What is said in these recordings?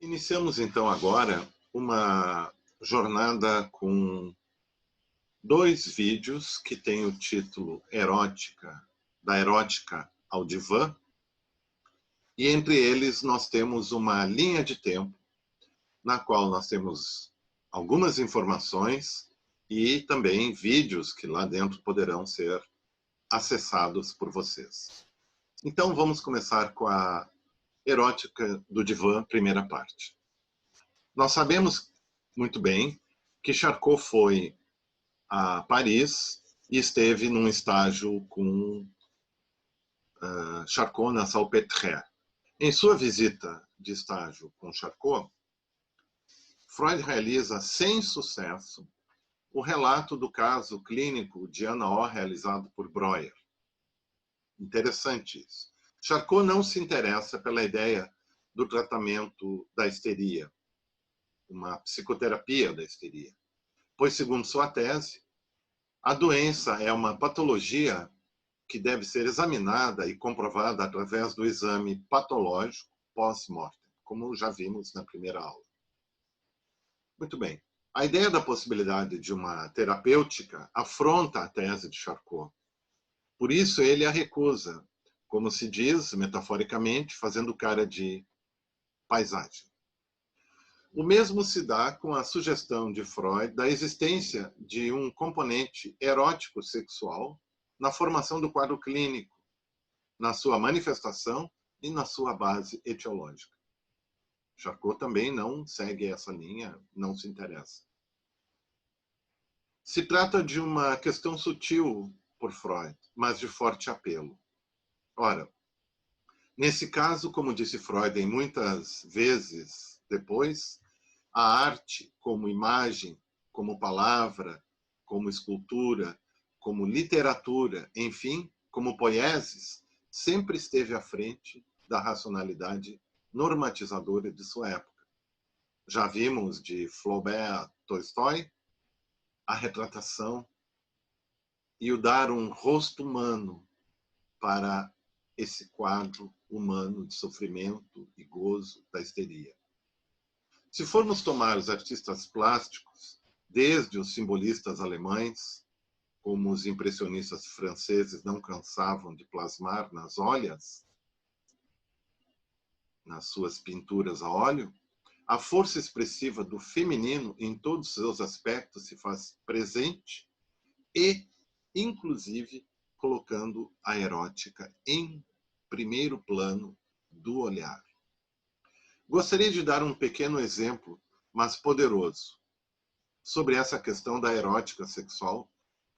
Iniciamos então agora uma jornada com dois vídeos que têm o título Erótica, da erótica ao divã, e entre eles nós temos uma linha de tempo na qual nós temos algumas informações e também vídeos que lá dentro poderão ser acessados por vocês. Então vamos começar com a Erótica do Divã, primeira parte. Nós sabemos muito bem que Charcot foi a Paris e esteve num estágio com Charcot na Salpêtrière. Em sua visita de estágio com Charcot, Freud realiza sem sucesso o relato do caso clínico de Ana O realizado por Breuer. Interessante isso. Charcot não se interessa pela ideia do tratamento da histeria, uma psicoterapia da histeria, pois, segundo sua tese, a doença é uma patologia que deve ser examinada e comprovada através do exame patológico pós-mortem, como já vimos na primeira aula. Muito bem. A ideia da possibilidade de uma terapêutica afronta a tese de Charcot. Por isso ele a recusa, como se diz, metaforicamente, fazendo cara de paisagem. O mesmo se dá com a sugestão de Freud da existência de um componente erótico sexual na formação do quadro clínico, na sua manifestação e na sua base etiológica. Charcot também não segue essa linha, não se interessa. Se trata de uma questão sutil por Freud, mas de forte apelo. Ora, nesse caso, como disse Freud em muitas vezes depois, a arte como imagem, como palavra, como escultura, como literatura, enfim, como poieses, sempre esteve à frente da racionalidade normatizadora de sua época. Já vimos de Flaubert, Tolstói, a retratação e o dar um rosto humano para esse quadro humano de sofrimento e gozo da histeria. Se formos tomar os artistas plásticos, desde os simbolistas alemães, como os impressionistas franceses não cansavam de plasmar nas olhas, nas suas pinturas a óleo, a força expressiva do feminino em todos os seus aspectos se faz presente e, inclusive, colocando a erótica em primeiro plano do olhar. Gostaria de dar um pequeno exemplo, mas poderoso, sobre essa questão da erótica sexual,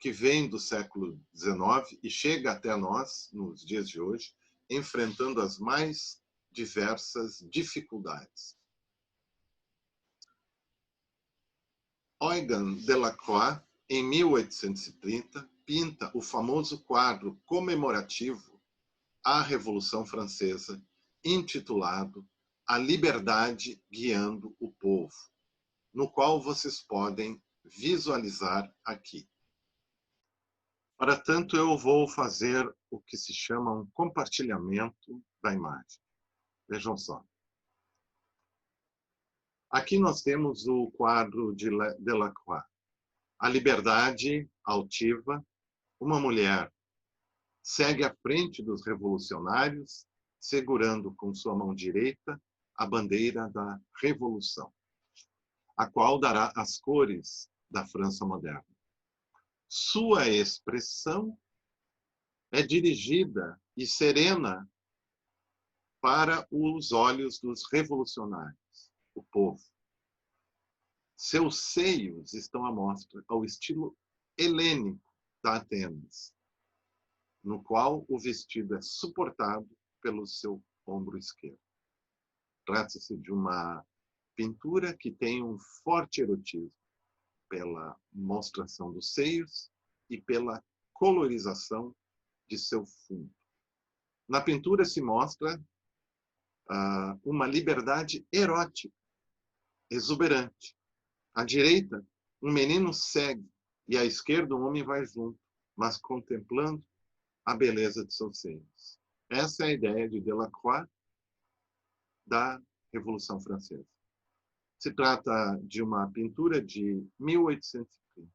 que vem do século XIX e chega até nós, nos dias de hoje, enfrentando as mais diversas dificuldades. Eugen Delacroix, em 1830, pinta o famoso quadro comemorativo à Revolução Francesa, intitulado A Liberdade Guiando o Povo, no qual vocês podem visualizar aqui. Para tanto, eu vou fazer o que se chama um compartilhamento da imagem. Vejam só. Aqui nós temos o quadro de Delacroix. A liberdade altiva, uma mulher segue à frente dos revolucionários, segurando com sua mão direita a bandeira da Revolução, a qual dará as cores da França moderna. Sua expressão é dirigida e serena para os olhos dos revolucionários, o povo. Seus seios estão à mostra ao estilo helênico da Atenas, no qual o vestido é suportado pelo seu ombro esquerdo. Trata-se de uma pintura que tem um forte erotismo pela mostração dos seios e pela colorização de seu fundo. Na pintura se mostra uma liberdade erótica, exuberante. À direita, um menino segue e à esquerda um homem vai junto, mas contemplando a beleza de seus seios. Essa é a ideia de Delacroix da Revolução Francesa. Se trata de uma pintura de 1830,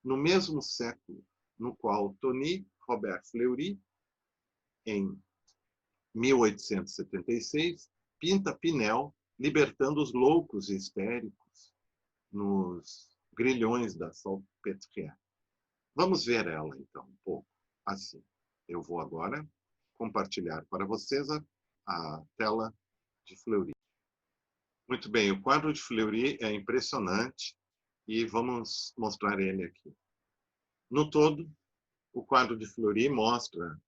no mesmo século no qual Tony Robert Fleury, em 1876, pinta Pinel libertando os loucos e histéricos nos grilhões da Salpêtrière. Vamos ver ela, então, um pouco assim. Eu vou agora compartilhar para vocês a tela de Fleury. Muito bem, o quadro de Fleury é impressionante e vamos mostrar ele aqui. No todo, o quadro de Fleury mostra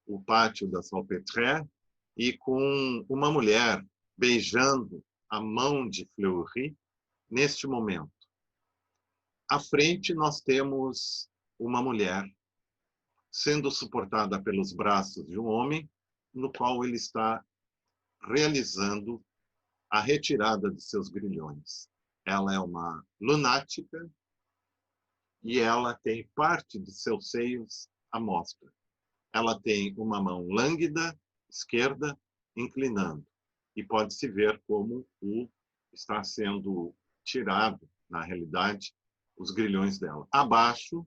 o pátio da Salpêtrière e com uma mulher beijando a mão de Fleury neste momento. À frente, nós temos uma mulher sendo suportada pelos braços de um homem, no qual ele está realizando a retirada de seus grilhões. Ela é uma lunática e ela tem parte de seus seios à mostra. Ela tem uma mão lânguida, esquerda, inclinando. E pode-se ver como está sendo tirado, na realidade, os grilhões dela. Abaixo,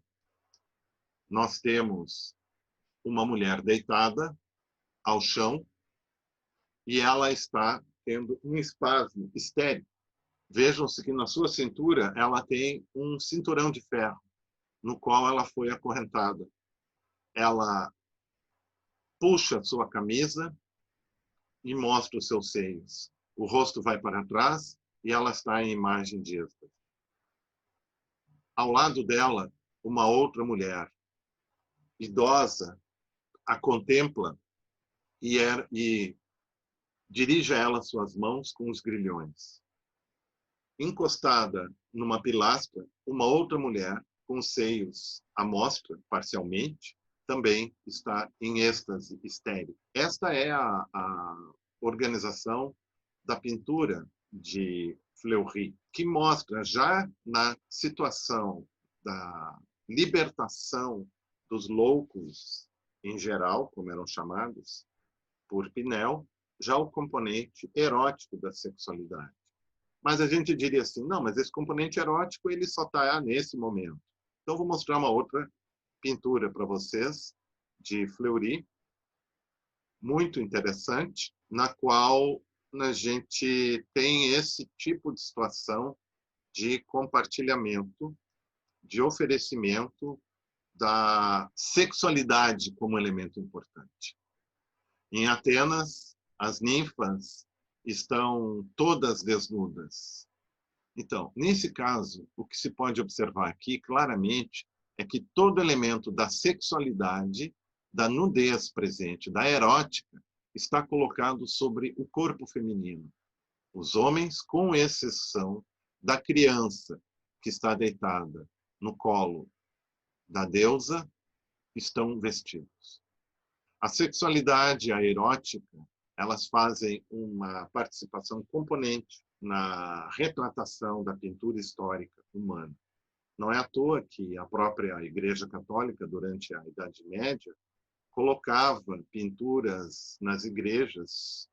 nós temos uma mulher deitada ao chão e ela está tendo um espasmo histérico. Vejam-se que na sua cintura ela tem um cinturão de ferro, no qual ela foi acorrentada. Ela puxa sua camisa e mostra os seus seios. O rosto vai para trás e ela está em imagem de êxtase. Ao lado dela, uma outra mulher, idosa, a contempla e dirige a ela suas mãos com os grilhões. Encostada numa pilastra, uma outra mulher, com os seios à mostra, parcialmente, também está em êxtase histérico. Esta é a organização da pintura de Fleury, que mostra já na situação da libertação dos loucos em geral, como eram chamados por Pinel, já o componente erótico da sexualidade. Mas a gente diria assim, não, mas esse componente erótico ele só está nesse momento. Então, vou mostrar uma outra pintura para vocês, de Fleury, muito interessante, na qual a gente tem esse tipo de situação de compartilhamento, de oferecimento da sexualidade como elemento importante. Em Atenas, as ninfas estão todas desnudas. Então, nesse caso, o que se pode observar aqui claramente é que todo elemento da sexualidade, da nudez presente, da erótica, está colocado sobre o corpo feminino. Os homens, com exceção da criança que está deitada no colo da deusa, estão vestidos. A sexualidade e a erótica, elas fazem uma participação componente na retratação da pintura histórica humana. Não é à toa que a própria Igreja Católica, durante a Idade Média, colocava pinturas nas igrejas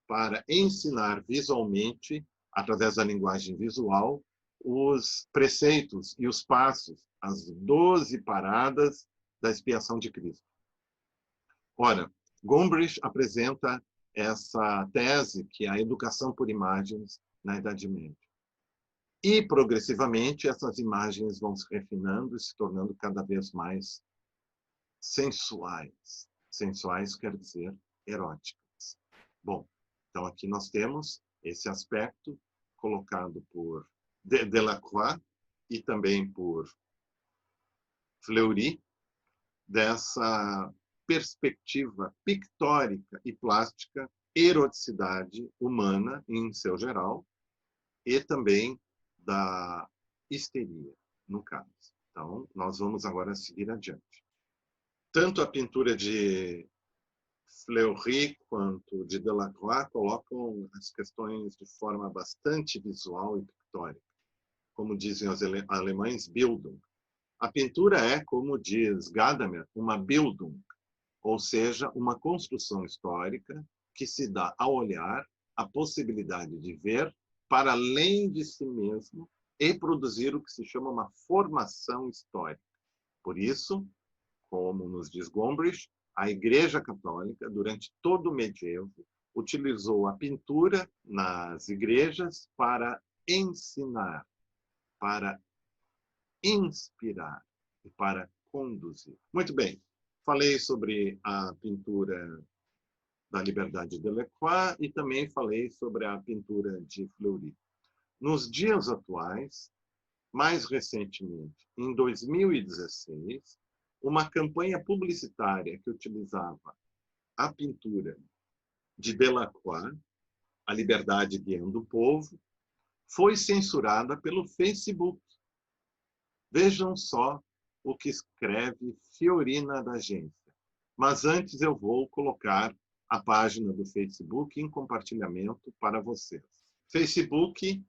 para ensinar visualmente, através da linguagem visual, os preceitos e os passos, as 12 paradas da expiação de Cristo. Ora, Gombrich apresenta essa tese que é a educação por imagens na Idade Média. E, progressivamente, essas imagens vão se refinando e se tornando cada vez mais sensuais. Sensuais quer dizer eróticas. Bom, então aqui nós temos esse aspecto colocado por Delacroix e também por Fleury, dessa perspectiva pictórica e plástica, eroticidade humana em seu geral, e também da histeria, no caso. Então, nós vamos agora seguir adiante. Tanto a pintura de Fleury quanto de Delacroix colocam as questões de forma bastante visual e pictórica. Como dizem os alemães, Bildung. A pintura é, como diz Gadamer, uma Bildung, ou seja, uma construção histórica que se dá ao olhar a possibilidade de ver para além de si mesmo e produzir o que se chama uma formação histórica. Por isso, como nos diz Gombrich, a Igreja Católica, durante todo o medievo, utilizou a pintura nas igrejas para ensinar, para inspirar e para conduzir. Muito bem, falei sobre a pintura da Liberdade de Delacroix e também falei sobre a pintura de Fleury. Nos dias atuais, mais recentemente, em 2016, uma campanha publicitária que utilizava a pintura de Delacroix, A Liberdade Guiando o Povo, foi censurada pelo Facebook. Vejam só o que escreve Fiorina da Agência. Mas antes eu vou colocar a página do Facebook em compartilhamento para vocês. Facebook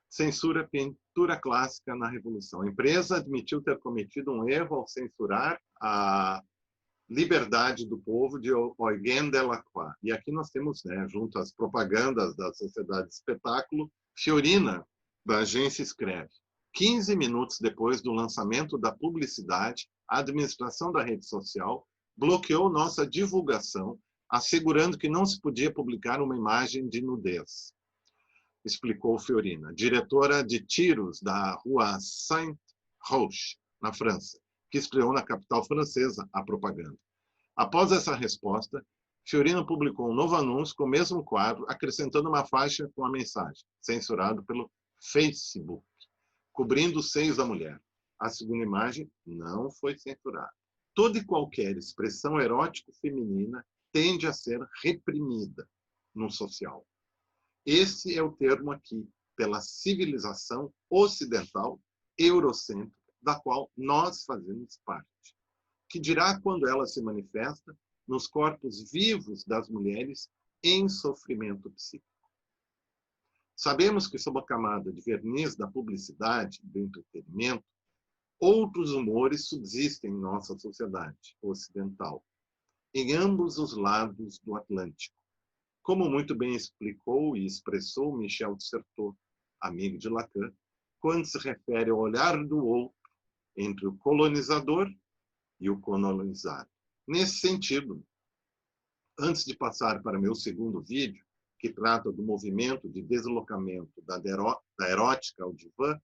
censura pintura clássica na Revolução. A empresa admitiu ter cometido um erro ao censurar a Liberdade do Povo de Eugen Delacroix. E aqui nós temos, junto às propagandas da Sociedade de Espetáculo, Fiorina da Agência escreve: 15 minutos depois do lançamento da publicidade, a administração da rede social bloqueou nossa divulgação, assegurando que não se podia publicar uma imagem de nudez, explicou Fiorina, diretora de tiros da rua Saint-Roch, na França, que estreou na capital francesa a propaganda. Após essa resposta, Fiorina publicou um novo anúncio com o mesmo quadro, acrescentando uma faixa com a mensagem, censurado pelo Facebook, cobrindo os seios da mulher. A segunda imagem não foi censurada. Toda e qualquer expressão erótico-feminina tende a ser reprimida no social. Esse é o termo aqui, pela civilização ocidental, eurocêntrica, da qual nós fazemos parte, que dirá quando ela se manifesta nos corpos vivos das mulheres em sofrimento psíquico. Sabemos que, sob a camada de verniz da publicidade, do entretenimento, outros humores subsistem em nossa sociedade ocidental, em ambos os lados do Atlântico, como muito bem explicou e expressou Michel de Certeau, amigo de Lacan, quando se refere ao olhar do outro entre o colonizador e o colonizado. Nesse sentido, antes de passar para meu segundo vídeo, que trata do movimento de deslocamento da erótica ao divã,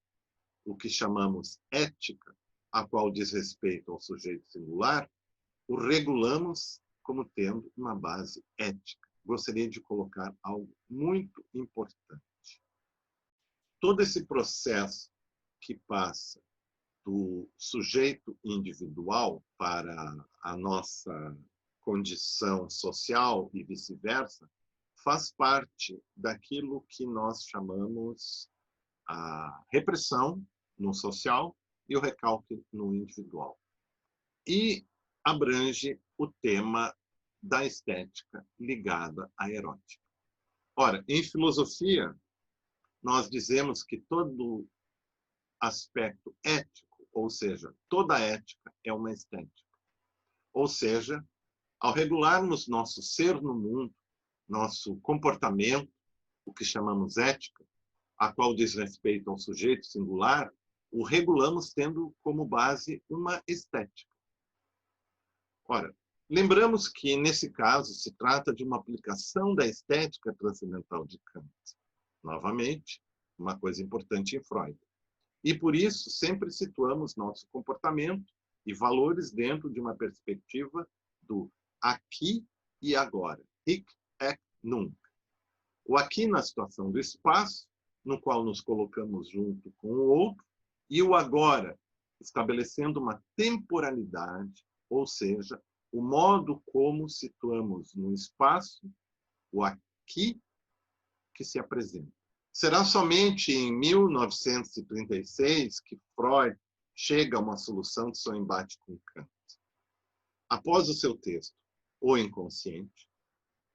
o que chamamos ética, a qual diz respeito ao sujeito singular, o regulamos como tendo uma base ética. Gostaria de colocar algo muito importante. Todo esse processo que passa do sujeito individual para a nossa condição social e vice-versa, faz parte daquilo que nós chamamos a repressão no social e o recalque no individual. E abrange o tema da estética ligada à erótica. Ora, em filosofia, nós dizemos que todo aspecto ético, ou seja, toda ética é uma estética. Ou seja, ao regularmos nosso ser no mundo, nosso comportamento, o que chamamos ética, a qual diz respeito ao sujeito singular, o regulamos tendo como base uma estética. Ora, lembramos que, nesse caso, se trata de uma aplicação da estética transcendental de Kant. Novamente, uma coisa importante em Freud. E, por isso, sempre situamos nosso comportamento e valores dentro de uma perspectiva do aqui e agora. Hic et nunc. O aqui na situação do espaço, no qual nos colocamos junto com o outro, e o agora, estabelecendo uma temporalidade, ou seja, o modo como situamos no espaço o aqui que se apresenta. Será somente em 1936 que Freud chega a uma solução de seu embate com Kant. Após o seu texto, O Inconsciente,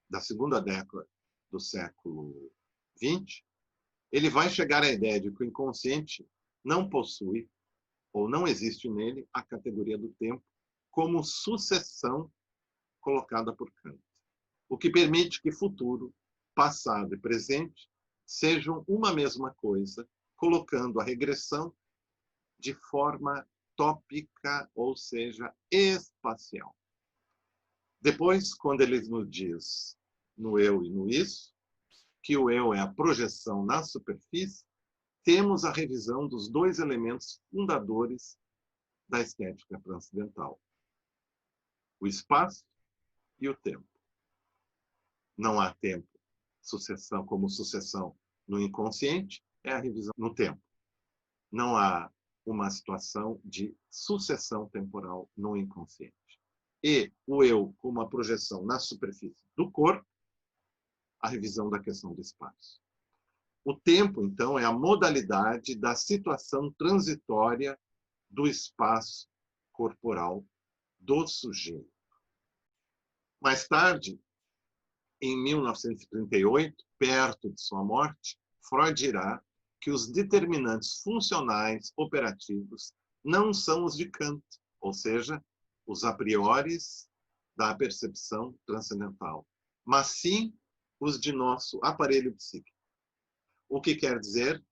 da segunda década do século XX, ele vai chegar à ideia de que o inconsciente não possui, ou não existe nele, a categoria do tempo como sucessão colocada por Kant, o que permite que futuro, passado e presente sejam uma mesma coisa, colocando a regressão de forma tópica, ou seja, espacial. Depois, quando ele nos diz no eu e no isso, que o eu é a projeção na superfície, temos a revisão dos dois elementos fundadores da estética transcendental: o espaço e o tempo. Não há tempo sucessão como sucessão no inconsciente, é a revisão no tempo. Não há uma situação de sucessão temporal no inconsciente. E o eu, como uma projeção na superfície do corpo, a revisão da questão do espaço. O tempo, então, é a modalidade da situação transitória do espaço corporal do sujeito. Mais tarde, em 1938, perto de sua morte, Freud dirá que os determinantes funcionais operativos não são os de Kant, ou seja, os a priori da percepção transcendental, mas sim os de nosso aparelho psíquico. O que quer dizer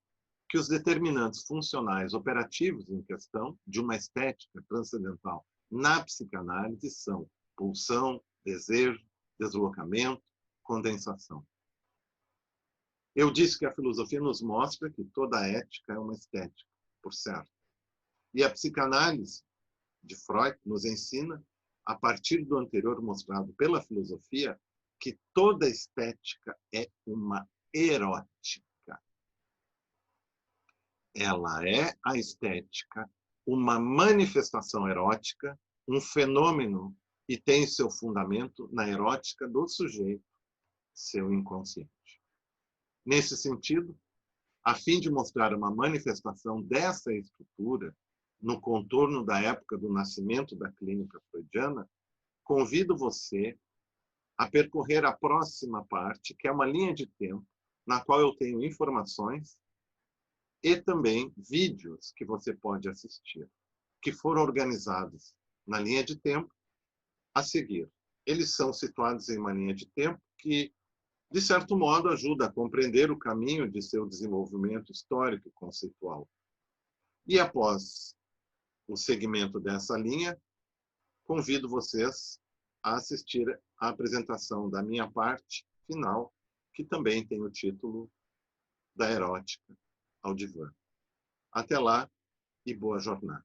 que os determinantes funcionais operativos em questão de uma estética transcendental na psicanálise são pulsão, desejo, deslocamento, condensação. Eu disse que a filosofia nos mostra que toda ética é uma estética, por certo. E a psicanálise de Freud nos ensina, a partir do anterior mostrado pela filosofia, que toda estética é uma erótica. Ela é a estética, uma manifestação erótica, um fenômeno e tem seu fundamento na erótica do sujeito, seu inconsciente. Nesse sentido, a fim de mostrar uma manifestação dessa estrutura no contorno da época do nascimento da clínica freudiana, convido você a percorrer a próxima parte, que é uma linha de tempo, na qual eu tenho informações e também vídeos que você pode assistir, que foram organizados na linha de tempo a seguir. Eles são situados em uma linha de tempo que, de certo modo, ajuda a compreender o caminho de seu desenvolvimento histórico e conceitual. E após o segmento dessa linha, convido vocês a assistir à apresentação da minha parte final, que também tem o título da Erótica ao Divã. Até lá e boa jornada.